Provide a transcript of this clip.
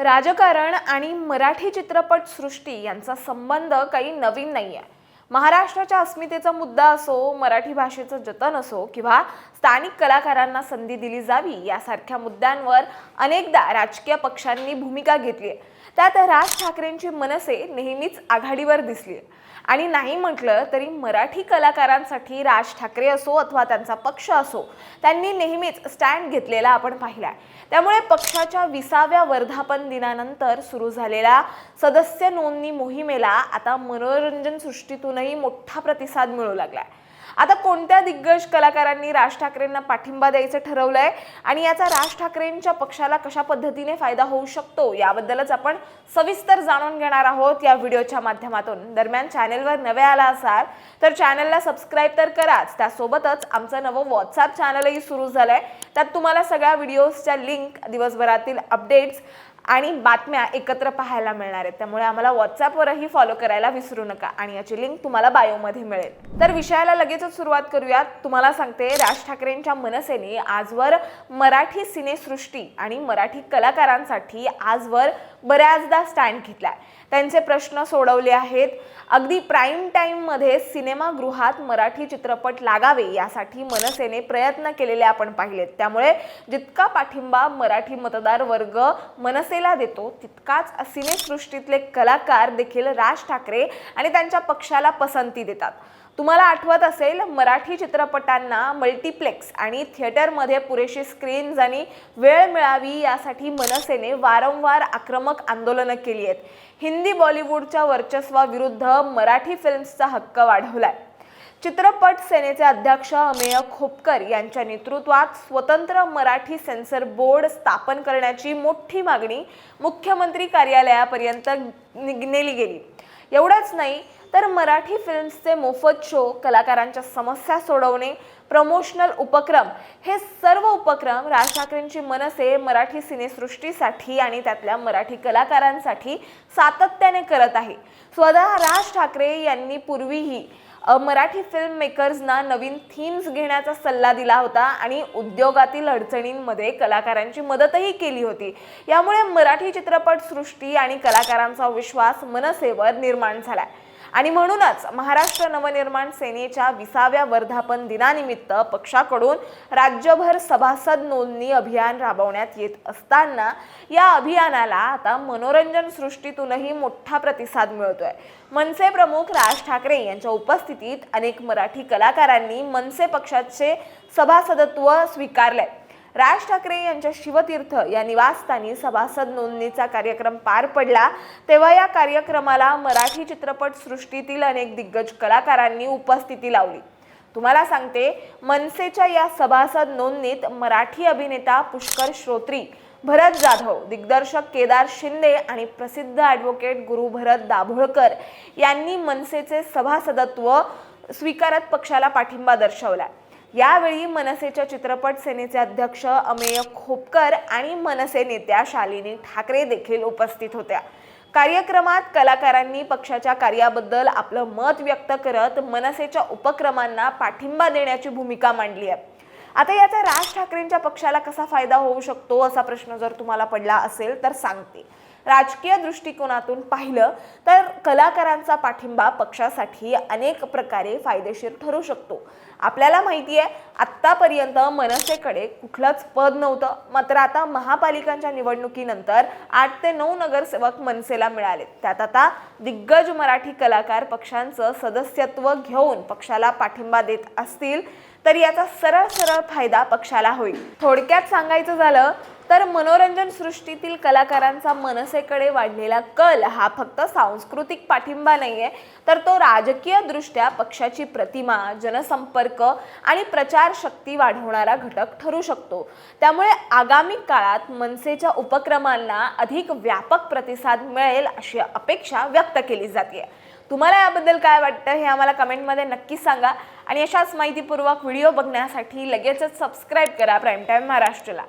राजकारण आणि मराठी चित्रपट सृष्टी यांचा संबंध काही नवीन नाहीये। महाराष्ट्राच्या अस्मितेचा मुद्दा असो, मराठी भाषेचं जतन असो किंवा स्थानिक कलाकारांना संधी दिली जावी यासारख्या मुद्द्यांवर अनेकदा राजकीय पक्षांनी भूमिका घेतली आहे। त्यात राज ठाकरेंची मनसे नेहमीच आघाडीवर दिसली आहे। आणि नाही म्हटलं तरी मराठी कलाकारांसाठी राज ठाकरे असो अथवा त्यांचा पक्ष असो, त्यांनी नेहमीच स्टँड घेतलेला आपण पाहिलाय। त्यामुळे पक्षाच्या 20व्या वर्धापन दिनानंतर सुरू झालेल्या सदस्य नोंदणी मोहिमेला आता मनोरंजन सृष्टीतूनही मोठा प्रतिसाद मिळू लागलाय। आता कोणत्या दिग्गज कलाकारांनी राज ठाकरेंना पाठिंबा द्यायचं ठरवलंय आणि याचा राज ठाकरेंच्या पक्षाला कशा पद्धतीने फायदा होऊ शकतो याबद्दलच आपण सविस्तर जाणून घेणार आहोत या व्हिडिओच्या माध्यमातून। दरम्यान चॅनलवर नवे आला असाल तर चॅनलला सबस्क्राइब तर कराच, त्यासोबतच आमचं नवं व्हॉट्सअप चॅनलही सुरू झालंय। त्यात तुम्हाला सगळ्या व्हिडिओजच्या लिंक, दिवसभरातील अपडेट्स आणि बातम्या एकत्र पाहायला मिळणार आहेत। त्यामुळे आम्हाला व्हॉट्सअपवरही फॉलो करायला विसरू नका आणि याची लिंक तुम्हाला बायोमध्ये मिळेल। तर विषयाला लगेचच सुरुवात करूयात। तुम्हाला सांगते, राज ठाकरेंच्या मनसेने आजवर मराठी सिनेसृष्टी आणि मराठी कलाकारांसाठी आजवर बऱ्याचदा स्टँड घेतलाय। त्यांचे प्रश्न सोडवले आहेत। अगदी प्राईम टाइम मध्ये सिनेमागृहात मराठी चित्रपट लागावे यासाठी मनसेने प्रयत्न केलेले आपण पाहिलेत। त्यामुळे जितका पाठिंबा मराठी मतदार वर्ग मनसेला देतो, तितकाच सिनेसृष्टीतले कलाकार देखील राज ठाकरे आणि त्यांच्या पक्षाला पसंती देतात। तुम्हाला आठवत असेल, मराठी चित्रपटांना मल्टीप्लेक्स आणि थिएटरमध्ये पुरेशी स्क्रीन्स आणि वेळ मिळावी यासाठी मनसेने वारंवार आक्रमक आंदोलनं केली आहेत। हिंदी बॉलिवूडच्या वर्चस्वाविरुद्ध मराठी फिल्म्सचा हक्क वाढवलाय। चित्रपट सेनेचे अध्यक्ष अमेय खोपकर यांच्या नेतृत्वात स्वतंत्र मराठी सेन्सर बोर्ड स्थापन करण्याची मोठी मागणी मुख्यमंत्री कार्यालयापर्यंत नेली गेली। एवढंच नाही तर मराठी फिल्म्सचे मोफत शो, कलाकारांच्या समस्या सोडवणे, प्रमोशनल उपक्रम, हे सर्व उपक्रम राज ठाकरेंची मनसे मराठी सिनेसृष्टीसाठी आणि त्यातल्या मराठी कलाकारांसाठी सातत्याने करत आहे। स्वतः राज ठाकरे यांनी पूर्वीही मराठी फिल्म मेकर्सना नवीन थीम्स घेण्याचा सल्ला दिला होता आणि उद्योगातील अडचणींमध्ये कलाकारांची मदतही केली होती। यामुळे मराठी चित्रपट सृष्टी आणि कलाकारांचा विश्वास मनसेवर निर्माण झालाय आणि म्हणूनच महाराष्ट्र नवनिर्माण सेनेच्या 20व्या वर्धापन दिनानिमित्त पक्षाकडून राज्यभर सभासद नोंदणी अभियान राबवण्यात येत असताना या अभियानाला आता मनोरंजन सृष्टीतूनही मोठा प्रतिसाद मिळतोय। मनसे प्रमुख राज ठाकरे यांच्या उपस्थितीत अनेक मराठी कलाकारांनी मनसे पक्षाचे सभासदत्व स्वीकारले। राज ठाकरे यांच्या शिवतीर्थ या निवासस्थानी सभासद नोंदणीचा कार्यक्रम पार पडला, तेव्हा या कार्यक्रमाला मराठी चित्रपट सृष्टीतील अनेक दिग्गज कलाकारांनी उपस्थिती लावली। तुम्हाला सांगते, मनसेच्या या सभासद नोंदणीत मराठी अभिनेता पुष्कर श्रोत्री, भरत जाधव, दिग्दर्शक केदार शिंदे आणि प्रसिद्ध ॲडव्होकेट गुरुभरत दाभोळकर यांनी मनसेचे सभासदत्व स्वीकारत पक्षाला पाठिंबा दर्शवला। यावेळी मनसेच्या चित्रपट सेनेचे अध्यक्ष अमेय खोपकर आणि मनसे नेत्या शालिनी ठाकरे देखील उपस्थित होत्या। कार्यक्रमात कलाकारांनी पक्षाच्या कार्याबद्दल आपलं मत व्यक्त करत मनसेच्या उपक्रमांना पाठिंबा देण्याची भूमिका मांडली आहे। आता याचा राज ठाकरेंच्या पक्षाला कसा फायदा होऊ शकतो असा प्रश्न जर तुम्हाला पडला असेल तर सांगते। राजकीय दृष्टिकोनातून पाहिलं तर कलाकारांचा पाठिंबा पक्षासाठी अनेक प्रकारे फायदेशीर ठरू शकतो। आपल्याला माहिती आहे, आत्तापर्यंत मनसेकडे कुठलंच पद नव्हतं, मात्र आता महापालिकांच्या निवडणुकीनंतर 8 ते 9 नगरसेवक मनसेला मिळाले। त्यात आता दिग्गज मराठी कलाकार पक्षांचं सदस्यत्व घेऊन पक्षाला पाठिंबा देत असतील तर याचा सरळ फायदा पक्षाला होईल। थोडक्यात सांगायचं झालं तर मनोरंजन सृष्टीतील कलाकारांचा मनसेकडे वाढलेला कल हा फक्त सांस्कृतिक पाठिंबा नाहीये, तर तो राजकीय दृष्ट्या पक्षाची प्रतिमा, जनसंपर्क आणि प्रचार शक्ती वाढवणारा घटक ठरू शकतो। त्यामुळे आगामी काळात मनसेच्या उपक्रमांना अधिक व्यापक प्रतिसाद मिळेल अशी अपेक्षा व्यक्त केली जाते। तुम्हाला याबद्दल काय वाटतं हे आम्हाला कमेंटमध्ये नक्की सांगा आणि अशाच माहितीपूर्वक व्हिडिओ बघण्यासाठी लगेचच सबस्क्राइब करा प्राईम टाइम महाराष्ट्रला।